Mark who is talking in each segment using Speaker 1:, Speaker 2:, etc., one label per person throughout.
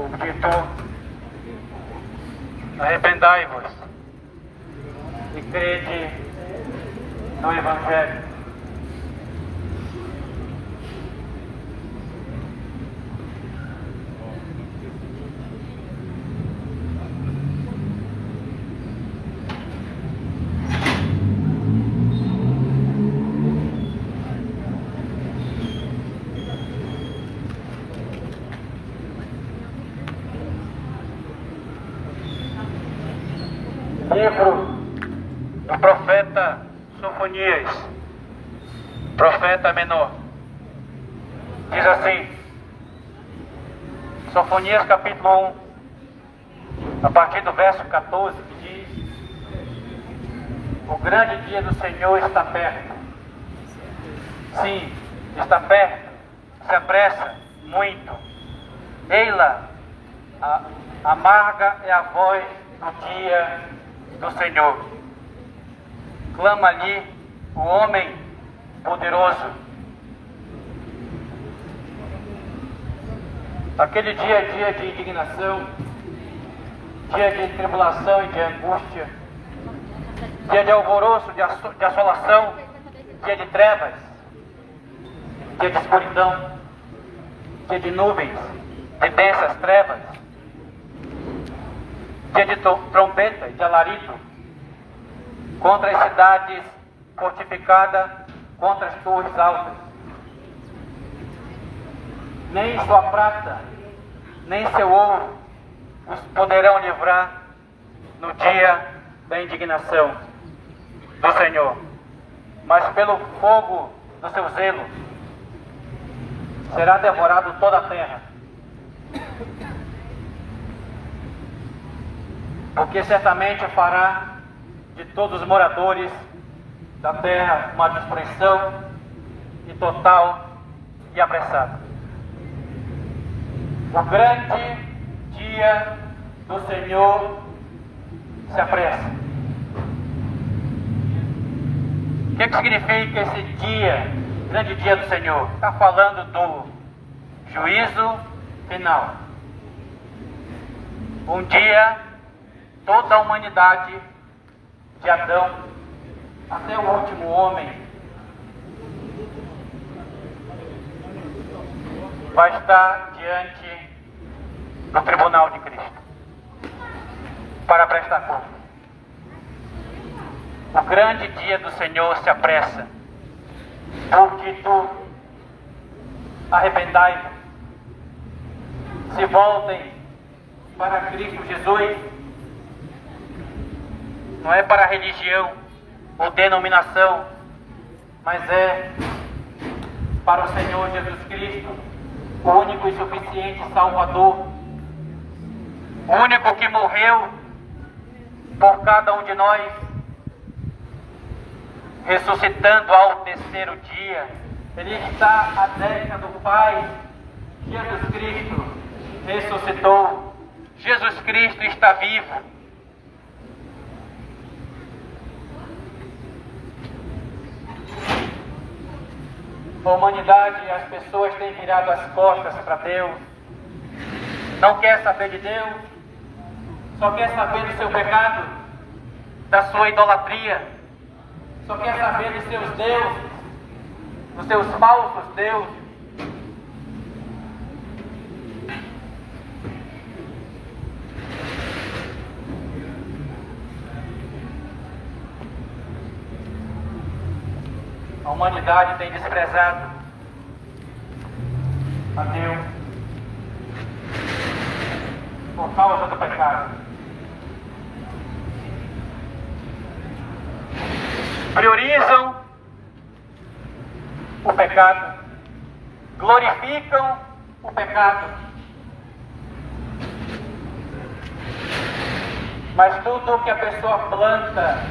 Speaker 1: Porquanto arrependai-vos e crede no Evangelho. Livro do profeta Sofonias, profeta menor. Diz assim, Sofonias capítulo 1, a partir do verso 14, que diz: o grande dia do Senhor está perto. Sim, está perto, se apressa muito. Ei-lá, amarga é a voz do dia do Senhor. Clama ali o homem poderoso. Aquele dia é dia de indignação, dia de tribulação e de angústia, dia de alvoroço, de assolação, dia de trevas, dia de escuridão, dia de nuvens, de densas trevas, dia de trombeta e de alarido, contra as cidades fortificadas, contra as torres altas. Nem sua prata, nem seu ouro os poderão livrar no dia da indignação do Senhor, mas pelo fogo do seu zelo será devorado toda a terra. Porque certamente fará de todos os moradores da terra uma destruição e total e apressada. O grande dia do Senhor se apressa. O que significa esse dia, grande dia do Senhor? Está falando do juízo final. Um dia toda a humanidade, de Adão até o último homem, vai estar diante do tribunal de Cristo para prestar conta. O grande dia do Senhor se apressa. Porquanto arrependai-vos, se voltem para Cristo Jesus. Não é para religião ou denominação, mas é para o Senhor Jesus Cristo, o único e suficiente Salvador, o único que morreu por cada um de nós, ressuscitando ao terceiro dia. Ele está à destra do Pai. Jesus Cristo ressuscitou. Jesus Cristo está vivo. A humanidade, as pessoas têm virado as costas para Deus, não quer saber de Deus, só quer saber do seu pecado, da sua idolatria, só quer saber dos seus deuses, dos seus falsos deuses. A humanidade tem desprezado a Deus por causa do pecado. Priorizam o pecado, glorificam o pecado, mas tudo que a pessoa planta,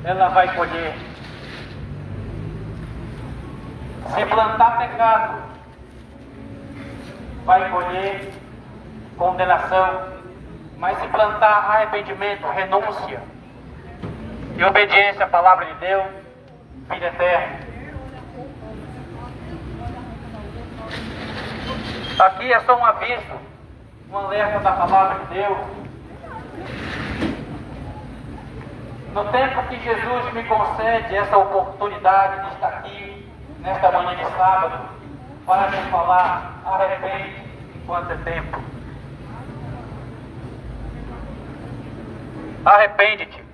Speaker 1: ela vai colher. Se plantar pecado, vai colher condenação. Mas se plantar arrependimento, renúncia e obediência à palavra de Deus, vida eterna. Aqui é só um aviso um alerta da palavra de Deus. No tempo que Jesus me concede essa oportunidade de estar aqui, nesta manhã de sábado, para te falar, arrepende enquanto é tempo. Arrepende-te.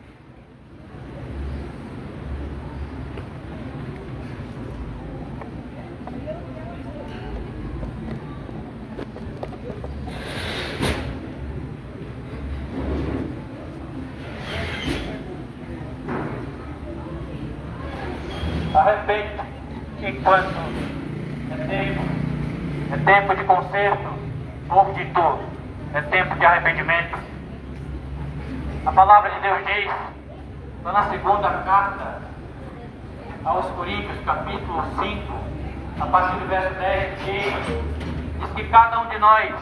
Speaker 1: Arrepende enquanto é tempo. É tempo de conserto, povo de tu. É tempo de arrependimento. A palavra de Deus diz, lá na segunda carta aos Coríntios, capítulo 5, a partir do verso 10, diz que cada um de nós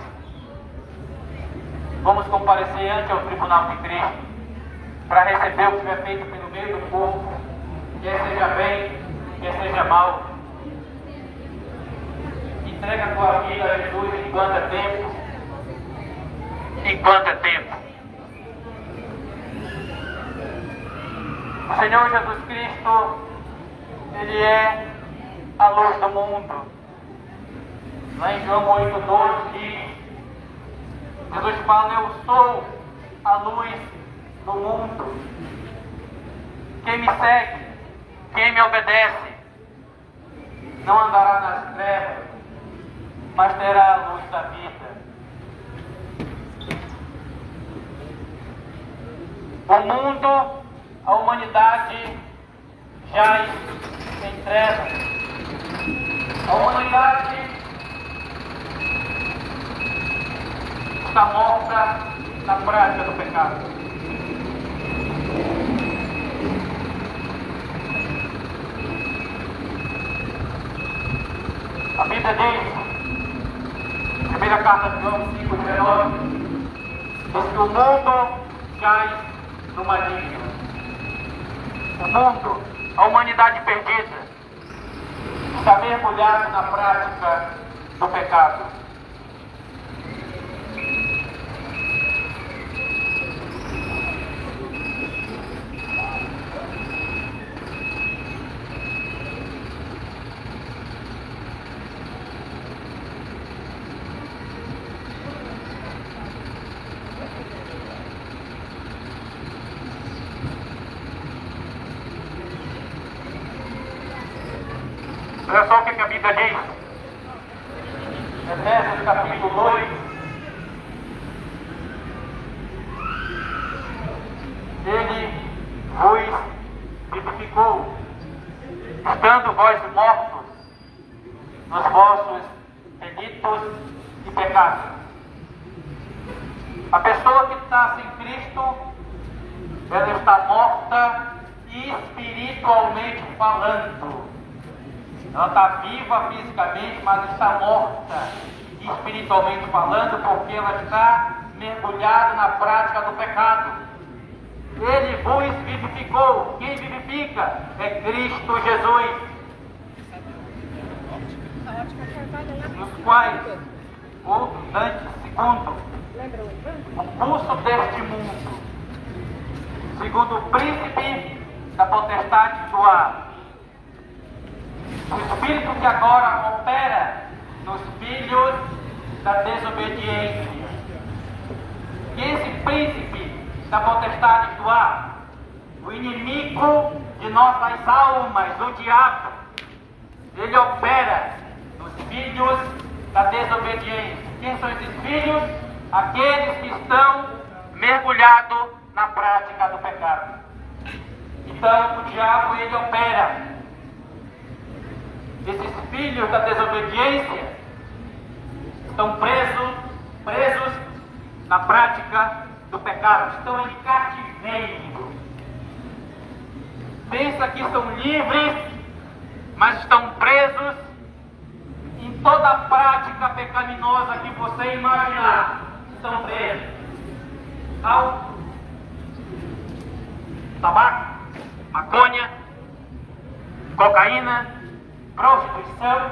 Speaker 1: vamos comparecer ante o tribunal de Cristo para receber o que tiver feito pelo meio do povo, quer seja bem, quer seja mal. Entrega a tua vida a Jesus enquanto é tempo. Enquanto é tempo. O Senhor Jesus Cristo, Ele é a luz do mundo. Lá em João 8,12 diz, Jesus fala, eu sou a luz do mundo. Quem me segue, quem me obedece, não andará nas trevas, mas terá a luz da vida. O mundo, a humanidade jaz em trevas. A humanidade está morta na prática do pecado. A Bíblia diz, primeira carta de João 5,19, diz que o mundo jaz no maligno. O mundo, a humanidade perdida, está mergulhado na prática do pecado. Olha só o que a Bíblia diz. Efésios capítulo 2. Ele vos vivificou, estando vós mortos nos vossos delitos e pecados. A pessoa que está sem Cristo, ela está morta espiritualmente falando. Ela está viva fisicamente, mas está morta espiritualmente falando, porque ela está mergulhada na prática do pecado. Ele vos vivificou. Quem vivifica é Cristo Jesus. Nos quais outros antes, segundo o curso deste mundo, segundo o príncipe da potestade do ar, o Espírito que agora opera nos filhos da desobediência. E esse príncipe da potestade do ar, o inimigo de nossas almas, o diabo, ele opera nos filhos da desobediência. Quem são esses filhos? Aqueles que estão mergulhados na prática do pecado. Então o diabo, ele opera. Esses filhos da desobediência estão presos na prática do pecado, estão em cativeiro. Pensa que são livres, mas estão presos em toda a prática pecaminosa que você imaginar. Estão presos ao tabaco, maconha, cocaína, prostituição,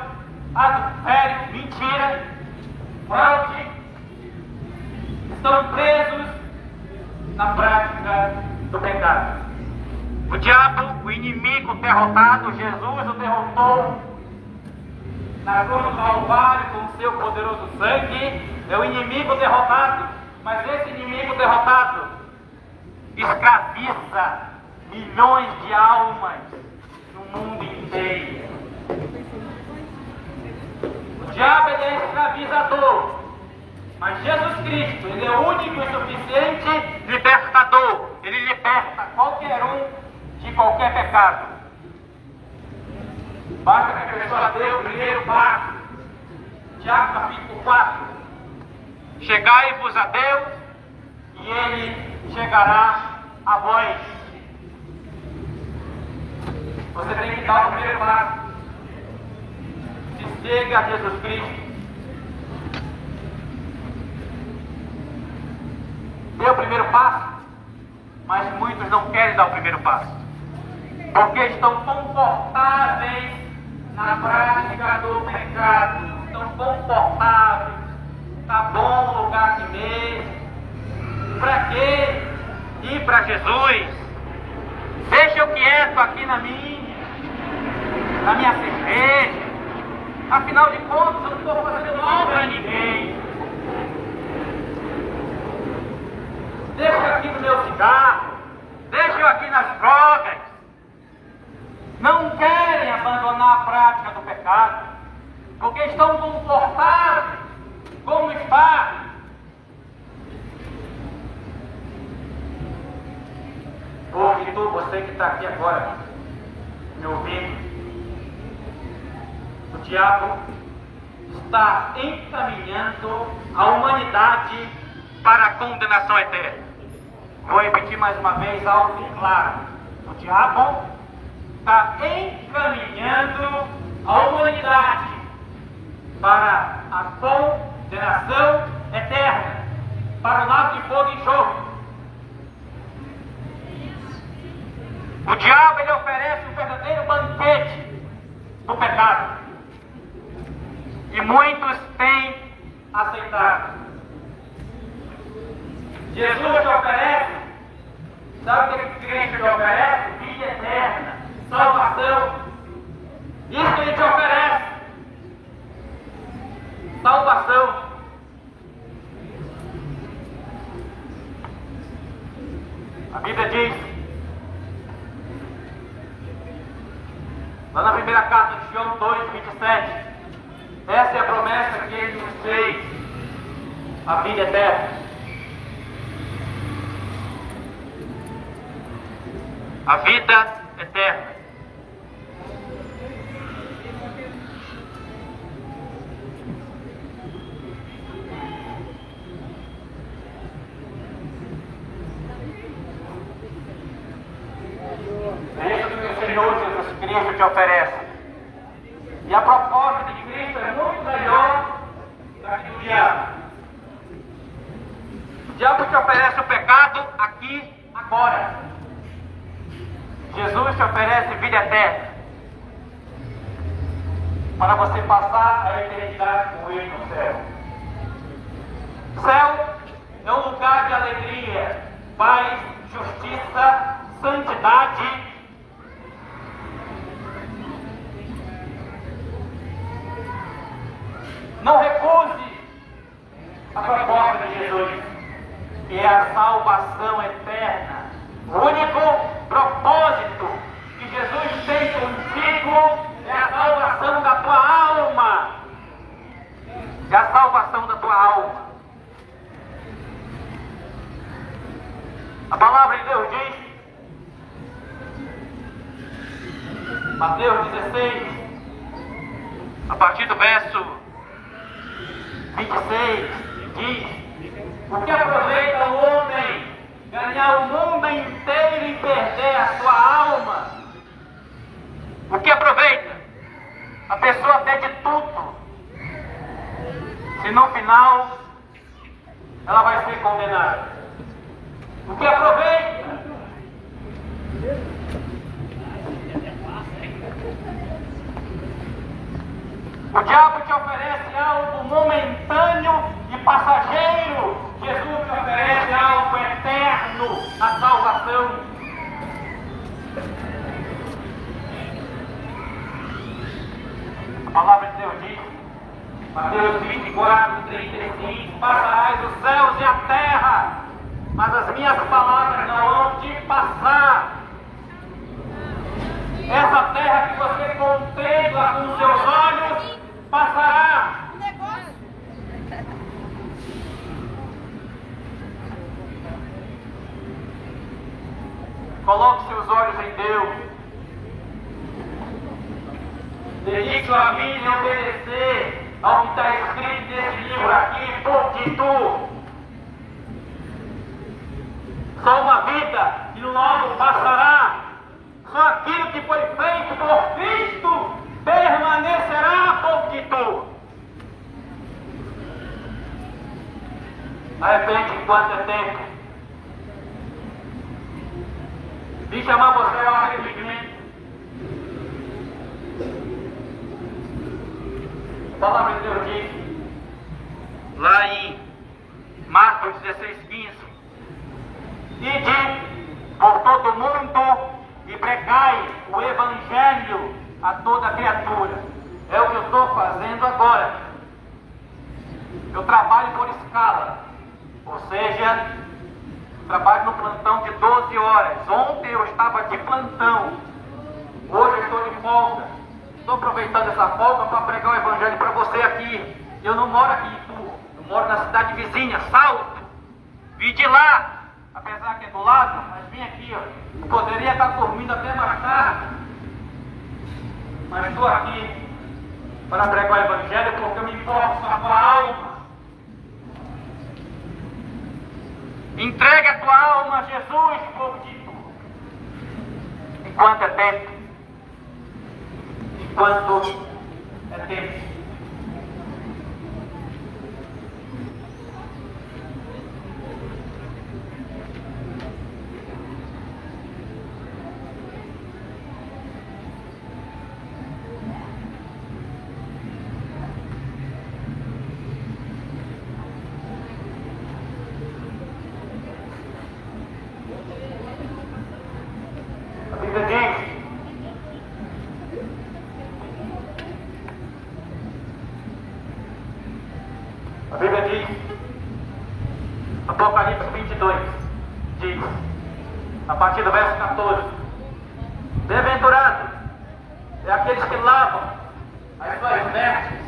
Speaker 1: adultério, mentira, fraude, estão presos na prática do pecado. O diabo, o inimigo derrotado, Jesus o derrotou na cruz do Calvário com seu poderoso sangue. É o inimigo derrotado, mas esse inimigo derrotado escraviza milhões de almas no mundo inteiro. O diabo ele é escravizador, mas Jesus Cristo, ele é o único e suficiente libertador. Ele liberta qualquer um de qualquer pecado. Basta que a pessoa dê o primeiro passo. Tiago capítulo 4. Chegai-vos a Deus e Ele chegará a vós. Você tem que dar o primeiro passo. Se chega a Jesus Cristo. Dê o primeiro passo, mas muitos não querem dar o primeiro passo, porque estão confortáveis na prática do pecado, estão confortáveis, tá bom o lugar aqui mesmo, para quê ir para Jesus? Deixa eu quieto aqui na minha cerveja, afinal de contas eu não estou fazendo mal para ninguém. Deixa eu aqui no meu cigarro, deixa eu aqui nas drogas. Não querem abandonar a prática do pecado, porque estão confortáveis como está. Hoje tu, você que está aqui agora, me ouvindo, o diabo está encaminhando a humanidade para a condenação eterna. Vou repetir mais uma vez, alto e claro. O diabo está encaminhando a humanidade para a condenação eterna, para o lago de fogo e enxofre. O diabo ele oferece um verdadeiro banquete do pecado, e muitos têm aceitado. Jesus te oferece, sabe o que Cristo te oferece? Vida eterna, salvação. Isso que Ele te oferece, salvação. A Bíblia diz, lá na primeira carta de João 2:27, essa é a promessa que Ele nos fez, a vida eterna. A vida eterna. É isso que o Senhor Jesus Cristo te oferece. E a proposta de Cristo é muito melhor do que o diabo. O diabo te oferece o pecado aqui, agora. Jesus te oferece vida eterna, para você passar a eternidade com Ele no céu. O céu é um lugar de alegria, paz, justiça, santidade. Não recuse a proposta de Jesus, que é a salvação eterna. O único propósito que Jesus tem contigo é a salvação da tua alma. É a salvação da tua alma. A palavra de Deus diz, Mateus 16, a partir do verso 26, diz: o que aproveita o homem ganhar o mundo inteiro e perder a sua alma? O que aproveita a pessoa ter de tudo, se no final ela vai ser condenada? O que aproveita? O diabo te oferece algo momentâneo e passageiro. Jesus te oferece algo eterno, a salvação. A palavra de Deus diz, Mateus 24, 35, passarás os céus e a terra, mas as minhas palavras não vão te passar. Essa terra que você contempla com os seus olhos, passará. Coloque seus olhos em Deus. Dedique sua vida em obedecer ao que está escrito nesse livro aqui, porque tu. Só uma vida e logo passará. Só aquilo que foi feito por Cristo permanecerá, porque tu. Arrepende enquanto é tempo. Vim chamar você ao arrependimento. A palavra de Deus diz, lá em Marcos 16:15, ide por todo mundo e pregai o Evangelho a toda criatura. É o que eu estou fazendo agora. Eu trabalho por escala, ou seja, trabalho no plantão de 12 horas. Ontem eu estava de plantão, hoje eu estou de folga. Estou aproveitando essa folga para pregar o Evangelho para você aqui. Eu não moro aqui em Itu, eu moro na cidade vizinha, Salto. Vim de lá, apesar que é do lado, mas vim aqui, ó. Eu poderia estar dormindo até mais tarde, mas estou aqui para pregar o Evangelho porque eu me importo com a tua alma. Entregue a tua alma a Jesus por ti, enquanto é tempo. Enquanto é tempo. A Bíblia diz, Apocalipse 22, diz, a partir do verso 14, bem-aventurado é aqueles que lavam as suas vestes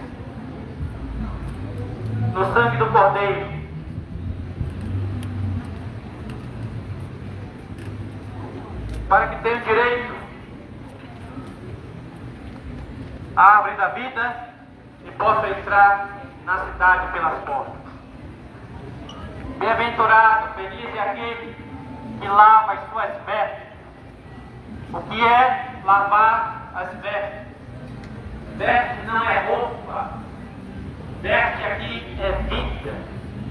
Speaker 1: no sangue do Cordeiro, para que tenham direito à árvore da vida e possam entrar na cidade pelas portas. Bem-aventurado, feliz é aquele que lava as suas vestes. O que é lavar as vestes? Veste não é roupa. Veste aqui é vida.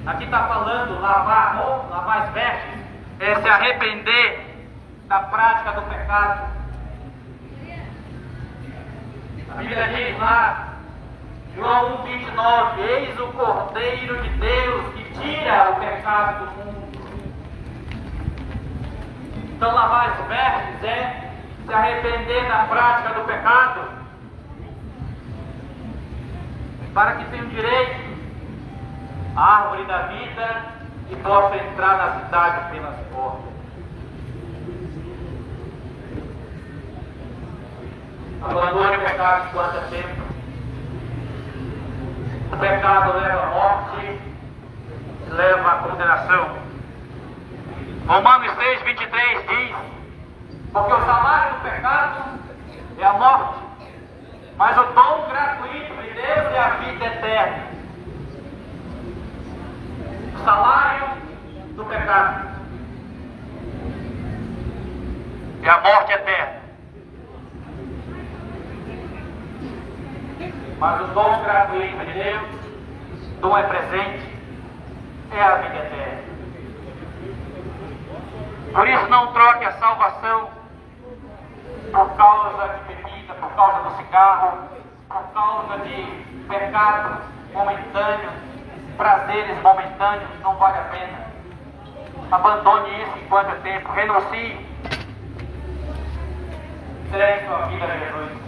Speaker 1: Aqui está falando lavar roupa, lavar as vestes, é se arrepender da prática do pecado. A Bíblia diz lá, João 1:29, eis o Cordeiro de Deus que tira o pecado do mundo. Então lavar as vestes é se arrepender da prática do pecado, para que tenham direito à árvore da vida e possam entrar na cidade pelas portas. Abandone o pecado enquanto é tempo. O pecado leva à morte, leva à condenação. Romanos 6:23 diz, porque o salário do pecado é a morte, mas o dom gratuito de Deus é a vida eterna. O salário do pecado é a morte eterna, mas o dom gratuito de Deus, dom é presente, é a vida eterna. Por isso não troque a salvação por causa de bebida, por causa do cigarro, por causa de pecado momentâneo. prazeres momentâneos não vale a pena. Abandone isso enquanto é tempo. Renuncie. Entregue sua vida a Jesus.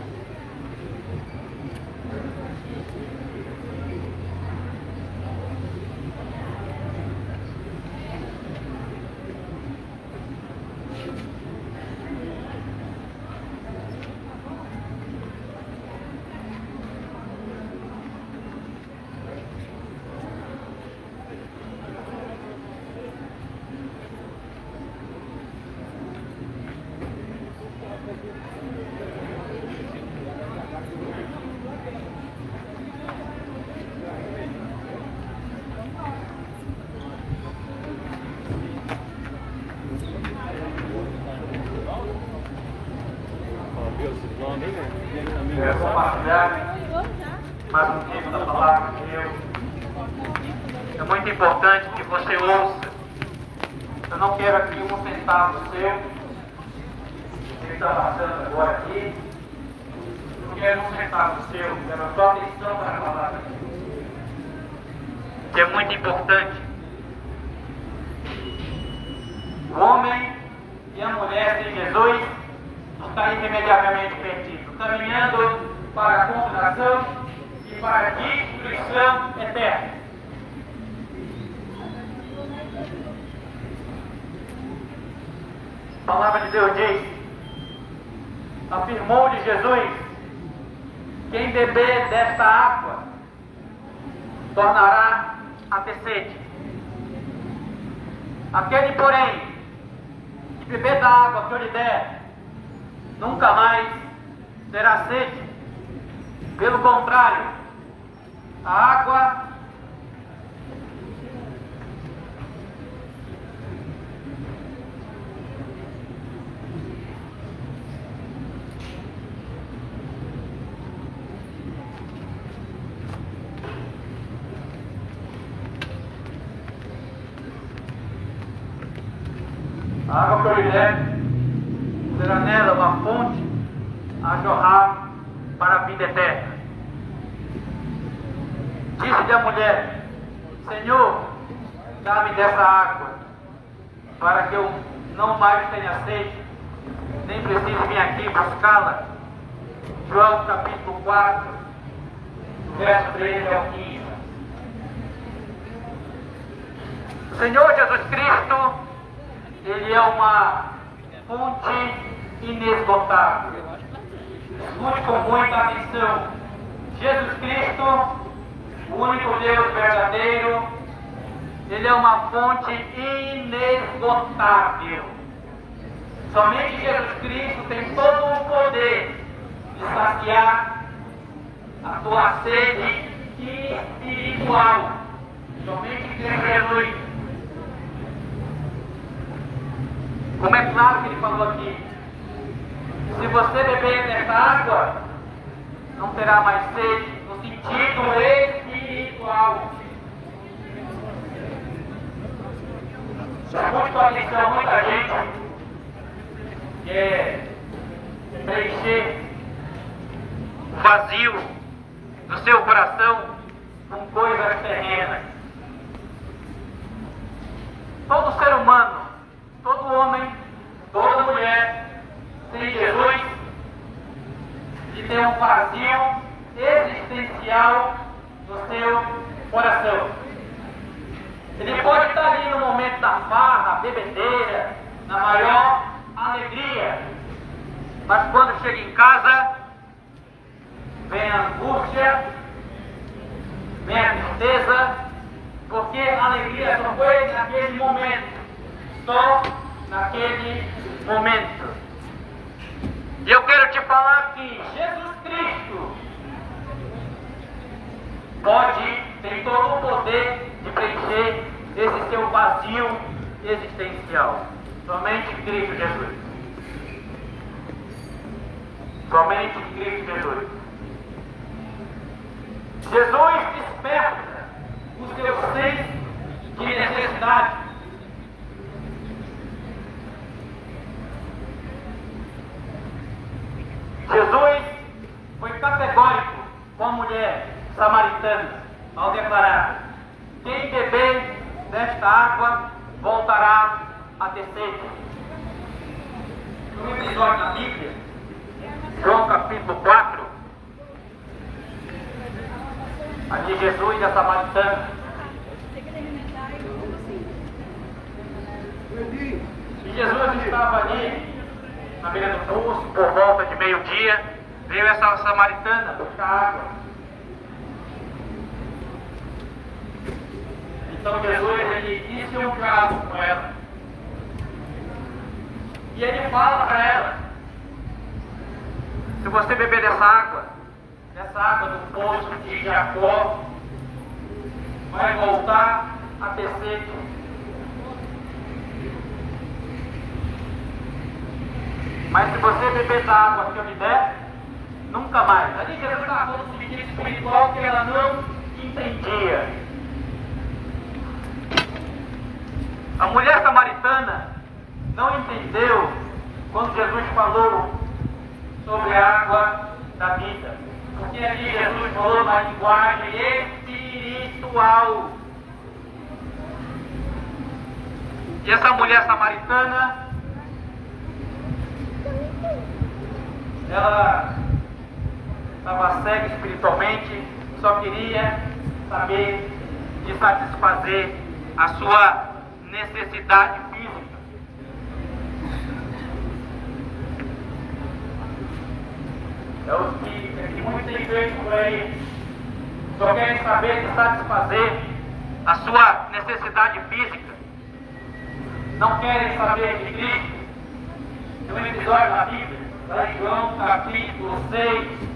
Speaker 1: Quero compartilhar mais um tempo da palavra de Deus. É muito importante que você ouça. Eu não quero aqui um centavo seu. Ele está passando agora aqui. Eu não quero um centavo seu. Quero a sua atenção para a palavra de Deus. Que é muito importante. O homem e a mulher sem Jesus está irremediavelmente perdido, caminhando para a condenação e para a destruição eterna. A palavra de Deus diz, afirmou-lhe Jesus, quem beber desta água tornará a ter sede. Aquele, porém, que beber da água que eu lhe der, nunca mais terá sede. Pelo contrário, a água que eu lhe der será nela uma fonte a jorrar para a vida eterna. Disse-lhe a mulher, Senhor, dá-me dessa água, para que eu não mais tenha sede, nem precise vir aqui buscá-la. João capítulo 4, verso 13 ao 15. O Senhor Jesus Cristo, Ele é uma fonte inesgotável. Escute com muita atenção. Jesus Cristo, o único Deus verdadeiro, Ele é uma fonte inesgotável. Somente Jesus Cristo tem todo o poder de saciar a tua sede espiritual. Somente Cristo Jesus. Como é claro que ele falou aqui, se você beber dessa água, não terá mais sede no sentido espiritual. Muito atenção, muita gente quer preencher o vazio do seu coração com coisas terrenas. Todo ser humano, todo homem, toda mulher, sem Jesus, e tem um vazio existencial no seu coração. Ele pode estar ali no momento da farra, bebedeira, na maior alegria, mas quando chega em casa, vem a angústia, vem a tristeza, porque a alegria só foi naquele momento. Só naquele momento. E eu quero te falar que Jesus Cristo tem todo o poder de preencher esse seu vazio existencial. Somente Cristo Jesus. Somente Cristo Jesus. Jesus desperta o seu senso de necessidade. Jesus foi categórico com a mulher samaritana ao declarar: Quem beber desta água voltará a ter sede. No episódio da Bíblia, João capítulo 4, ali Jesus e a Samaritana. E Jesus estava ali na beira do poço, por volta de meio-dia, veio essa samaritana buscar água. Então Jesus ele disse um diálogo com ela. E ele fala para ela: se você beber dessa água do poço de Jacó, vai voltar a ter sede. Mas se você beber da água que eu lhe der, nunca mais. Ali Jesus estava falando um sentido espiritual que ela não entendia. A mulher samaritana não entendeu quando Jesus falou sobre a água da vida. Porque ali Jesus falou uma linguagem espiritual. E essa mulher samaritana, ela estava cega espiritualmente, só queria saber de satisfazer a sua necessidade física. É o que muitos têm feito por aí. Só querem saber de satisfazer a sua necessidade física. Não querem saber de Cristo. Tem um episódio na Bíblia, lá em João capítulo 6.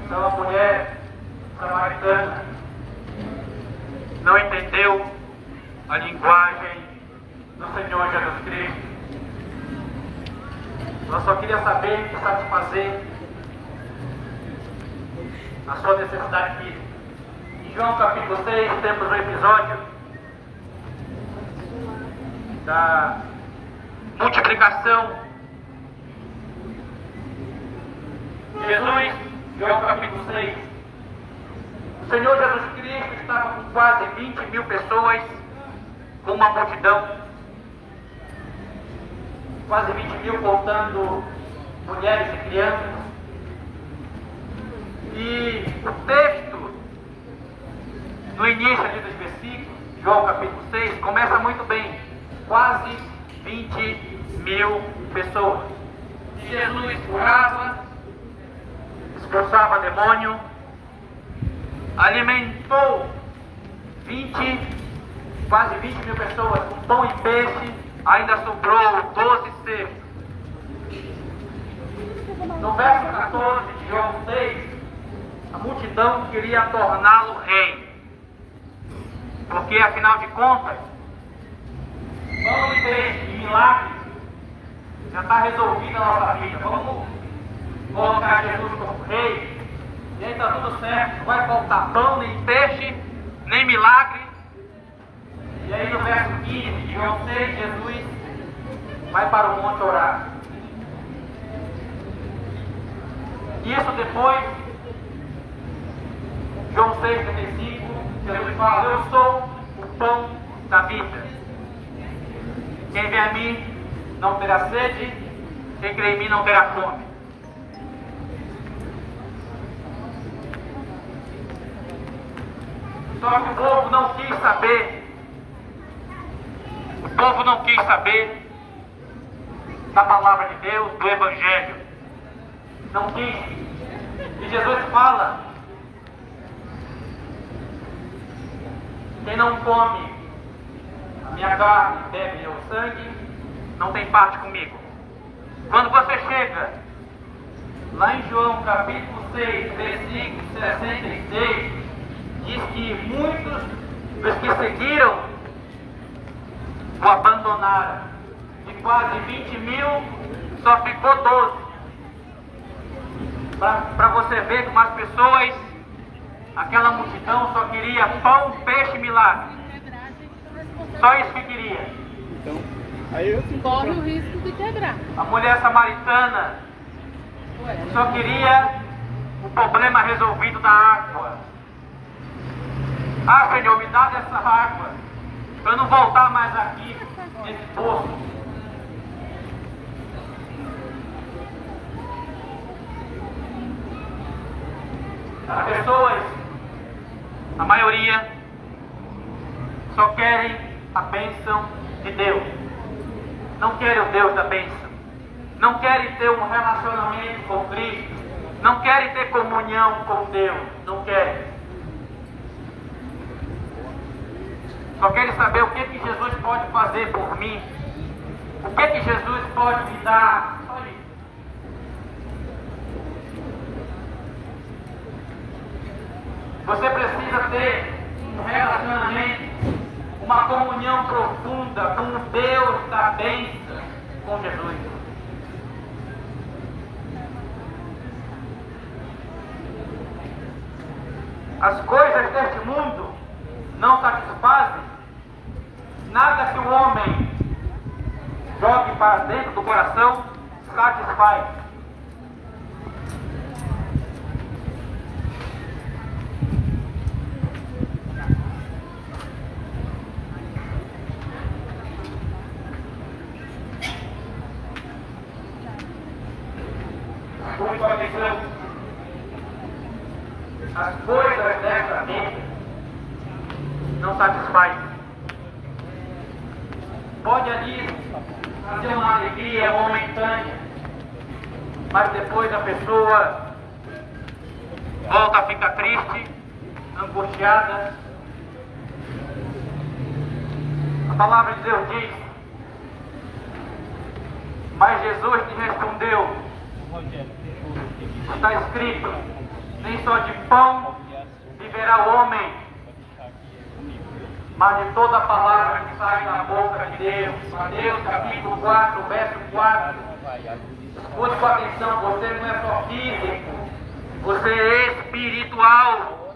Speaker 1: Então a mulher samaritana não entendeu a linguagem do Senhor Jesus Cristo. Ela só queria saber de satisfazer a sua necessidade física. Em João capítulo 6 temos um episódio da multiplicação de Jesus. João capítulo 6. O Senhor Jesus Cristo estava com quase 20.000 pessoas, com uma multidão. Quase 20.000 contando mulheres e crianças. E o texto, no início ali dos versículos, João capítulo 6, começa muito bem. Quase 20.000 pessoas. E Jesus curava, expulsava demônio, alimentou quase 20.000 pessoas com pão e peixe, ainda sobrou 12 cestos. No verso 14 de João 6, a multidão queria torná-lo rei, porque afinal de contas, pão e peixe e milagre já está resolvido na nossa vida. Vamos colocar Jesus como rei, e aí está tudo certo, não vai faltar pão, nem peixe, nem milagre. E aí no verso 15 de João 6, Jesus vai para o monte orar. Isso depois, João 6,35, Jesus fala: eu sou o pão da vida. Quem vem a mim não terá sede, quem crê em mim não terá fome. Só que o povo não quis saber. O povo não quis saber da palavra de Deus, do Evangelho. Não quis. E Jesus fala: quem não come a minha carne, bebe meu sangue, não tem parte comigo. Quando você chega lá em João capítulo 6, versículo 66, diz que muitos dos que seguiram o abandonaram. De quase 20 mil, só ficou 12. Para você ver como as pessoas, aquela multidão só queria pão, peixe, milagre. Só isso que queria.
Speaker 2: Então, aí eu
Speaker 3: corre o risco de quebrar.
Speaker 1: A mulher samaritana só queria o problema resolvido da água. Ah, Senhor, me dá dessa água, para eu não voltar mais aqui nesse poço. As pessoas, a maioria, só querem a bênção de Deus. Não querem o Deus da bênção. Não querem ter um relacionamento com Cristo. Não querem ter comunhão com Deus. Não querem. Só querem saber o que Jesus pode fazer por mim. O que Jesus pode me dar. Só isso. Você precisa ter um relacionamento, uma comunhão profunda com o Deus da bênção, com Jesus. As coisas deste mundo não satisfazem. Nada que o homem jogue para dentro do coração satisfaz. Muita atenção. As coisas desta vida não satisfazem. Pode ali fazer uma alegria momentânea, mas depois a pessoa volta a ficar triste, angustiada. A palavra de Deus diz: mas Jesus lhe respondeu, está escrito, nem só de pão viverá o homem, mas de toda a palavra que sai da boca de Deus. Mateus capítulo 4, verso 4. Escute com atenção, você não é só físico, você é espiritual.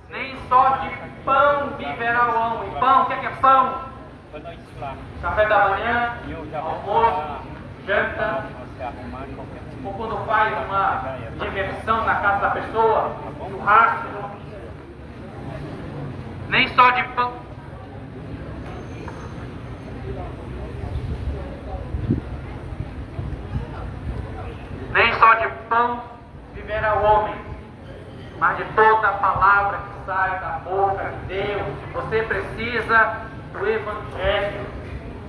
Speaker 1: Nem só de pão viverá o homem. Pão, o que é pão? Café da manhã, almoço, janta. Ou quando faz uma diversão na casa da pessoa, churrasco. Nem só de pão. Nem só de pão viverá o homem, mas de toda a palavra que sai da boca de Deus. Você precisa do Evangelho.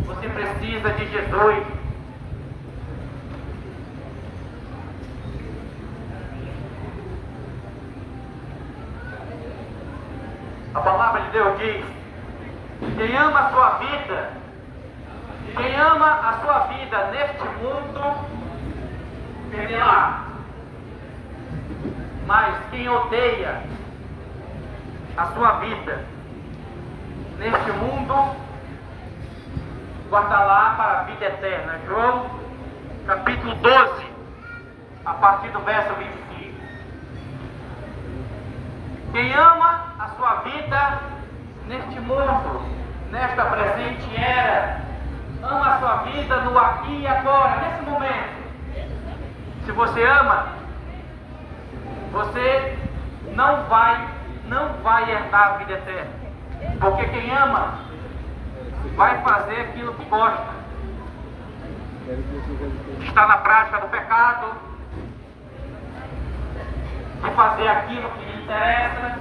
Speaker 1: Você precisa de Jesus. A palavra de Deus diz: quem ama a sua vida, quem ama a sua vida neste mundo, perderá. Mas quem odeia a sua vida neste mundo, guardará para a vida eterna. João capítulo 12, a partir do verso 25. Quem ama a sua vida neste mundo, nesta presente era, ama a sua sua vida no aqui e agora, nesse momento. Se você ama, você não vai herdar a vida eterna. Porque quem ama vai fazer aquilo que gosta. Está na prática do pecado, de fazer aquilo que lhe interessa,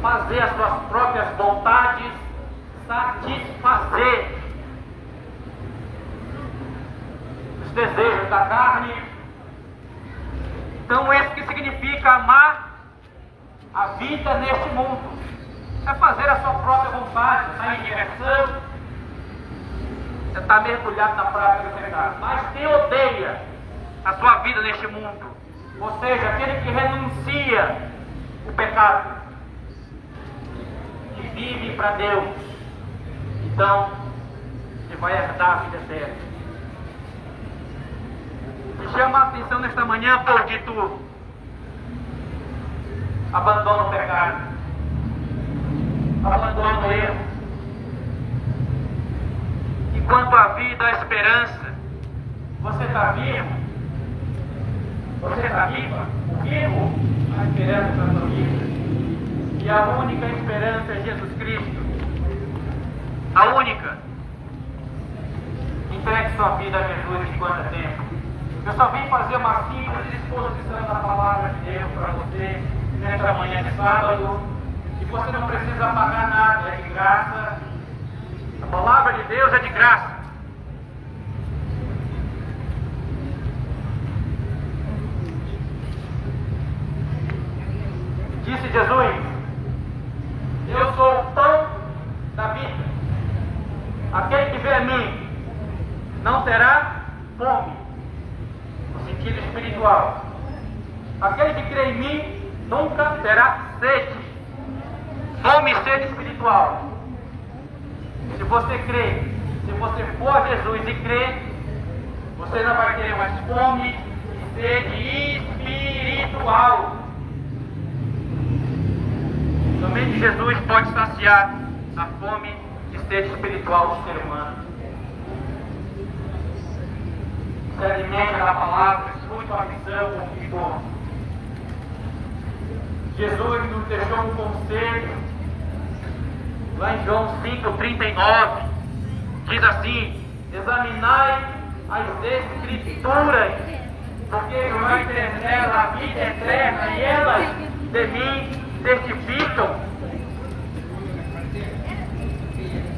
Speaker 1: fazer as suas próprias vontades, satisfazer os desejos da carne. Então, isso que significa amar a vida neste mundo. É fazer a sua própria vontade, estar em diversão, é estar mergulhado na prática do pecado. Mas quem odeia a sua vida neste mundo, ou seja, aquele que renuncia o pecado, que vive para Deus, então ele vai herdar a vida eterna. Me chama a atenção nesta manhã, por de tu abandona o pecado, abandona o erro. Enquanto a vida, a esperança, você está vivo, você está viva, vivo, a esperança da sua vida. E a única esperança é Jesus Cristo. A única. Entregue sua vida a Jesus enquanto é tempo. Eu só vim fazer uma simples exposição da palavra de Deus para você nesta manhã de sábado. E você não precisa pagar nada, é de graça. A palavra de Deus é de graça. Disse Jesus: eu sou o pão da vida. Aquele que vê a mim não terá fome, no sentido espiritual. Aquele que crê em mim nunca terá sede. Fome e sede espiritual. Se você crê, se você for a Jesus e crê, você não vai ter mais fome e sede espiritual. Somente Jesus pode saciar a fome e sede espiritual do ser humano. Se alimente da palavra, escute uma visão com vigor. Jesus nos deixou um conselho, lá em João 5,39, diz assim: examinai as Escrituras, porque vai ter nela a vida eterna, e elas de mim testificam.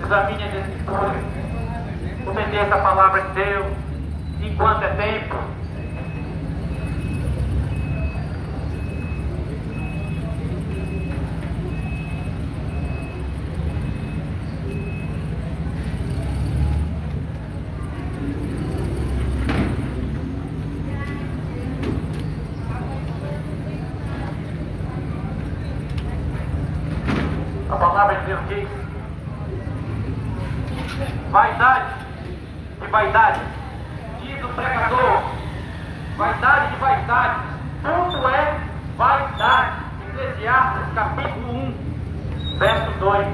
Speaker 1: Examine as Escrituras, obedeça a palavra de Deus enquanto é tempo. A palavra de Deus diz: vaidade de vaidade, diz o pregador, vaidade de vaidade, tudo é vaidade. Eclesiastes capítulo 1, verso 2.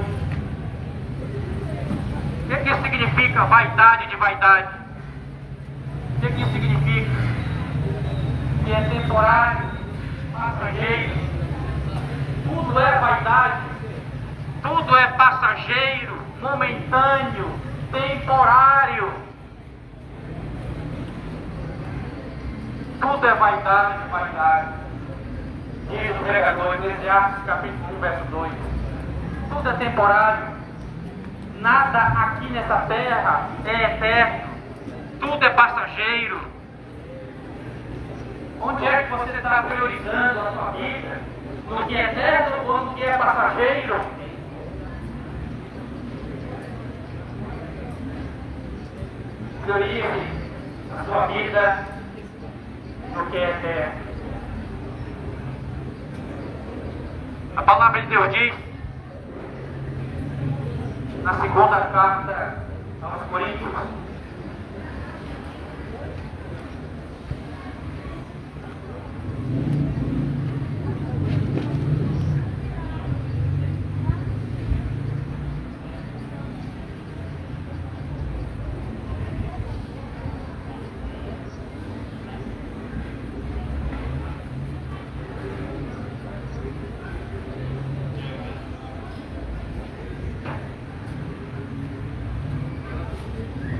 Speaker 1: O que isso significa, vaidade de vaidade? O que isso significa? Que é temporário, passageiro, tudo é vaidade. Tudo é passageiro, momentâneo, temporário. Tudo é vaidade, vaidade. Diz o pregador, Eclesiastes capítulo 1, verso 2. Tudo é temporário. Nada aqui nessa terra é eterno. Tudo é passageiro. Onde é que você está priorizando a sua vida? No que é eterno ou no que é passageiro? Priorize a sua vida no que é eterno. A palavra de Deus diz, na segunda carta aos Coríntios,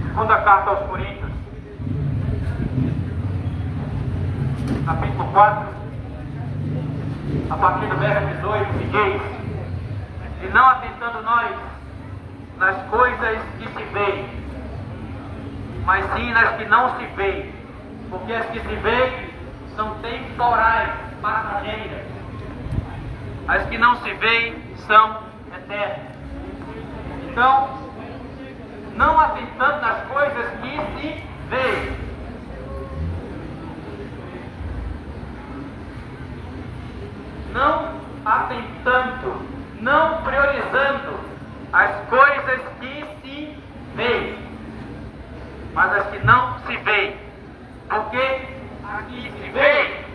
Speaker 1: Segunda carta aos Coríntios, capítulo 4, a partir do verso 18, que diz: e não atentando nós nas coisas que se veem, mas sim nas que não se veem, porque as que se veem são temporais, passageiras, as que não se veem são eternas. Então, não atentando nas coisas que se veem, não atentando, não priorizando as coisas que se veem, mas as que não se veem, porque as que se veem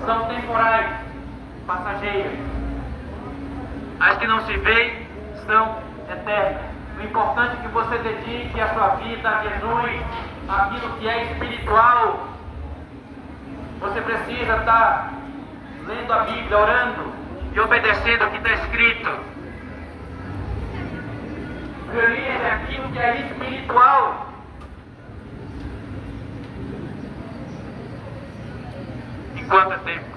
Speaker 1: são temporais, passageiras, as que não se veem são eternas. O importante é que você dedique a sua vida a Jesus, aquilo que é espiritual. Você precisa estar lendo a Bíblia, orando e obedecendo o que está escrito. Priorize aquilo que é espiritual. Enquanto é tempo.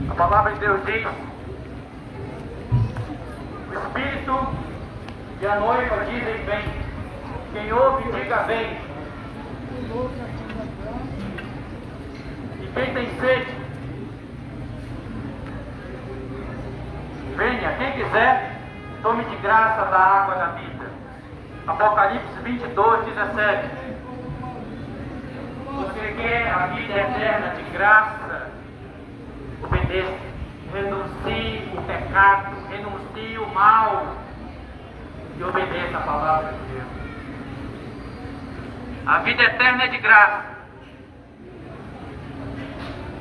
Speaker 1: A palavra de Deus diz: o Espírito e a noiva dizem vem. Quem ouve, diga vem. E quem tem sede, venha. Quem quiser, tome de graça da água da vida. Apocalipse 22, 17. Você quer a vida eterna de graça? Obedeça, renuncie o pecado, renuncie o mal e obedeça a palavra de Deus. A vida eterna é de graça.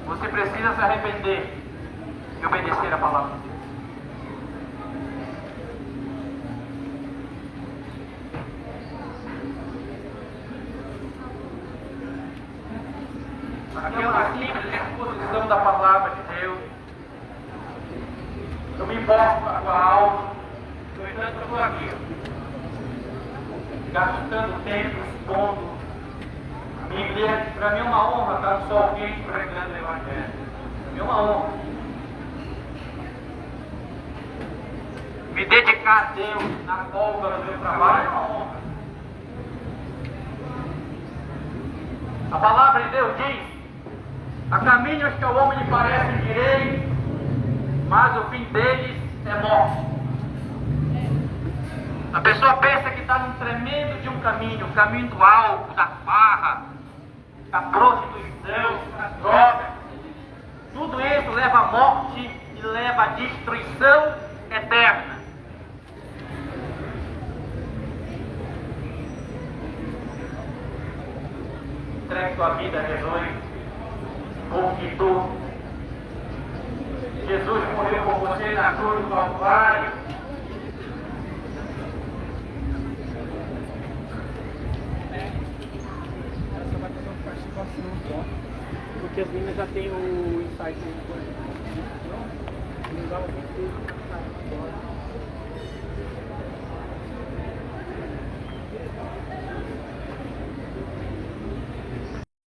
Speaker 1: Você precisa se arrepender e obedecer a palavra de Deus. Aqui é uma simples exposição da palavra de Deus. Eu me importo com a tua alma. No entanto, eu estou aqui, gastando tempo, expondo a Bíblia. Para mim é uma honra estar no sol quente pregando o Evangelho. Para mim é uma honra. Me dedicar a Deus na folga do meu trabalho é uma honra. A palavra de Deus diz: há caminhos que ao homem lhe parecem direitos, mas o fim deles é morte. A pessoa pensa que está num tremendo de um caminho, o caminho do álcool, da farra, da prostituição, das drogas. Tudo isso leva à morte e leva à destruição eterna. Entregue sua vida a Jesus. Porque Jesus morreu por você na cruz do Calvário.
Speaker 2: Essa vai fazer uma participação só. Porque as meninas já têm o insight. Não dá pra ter agora.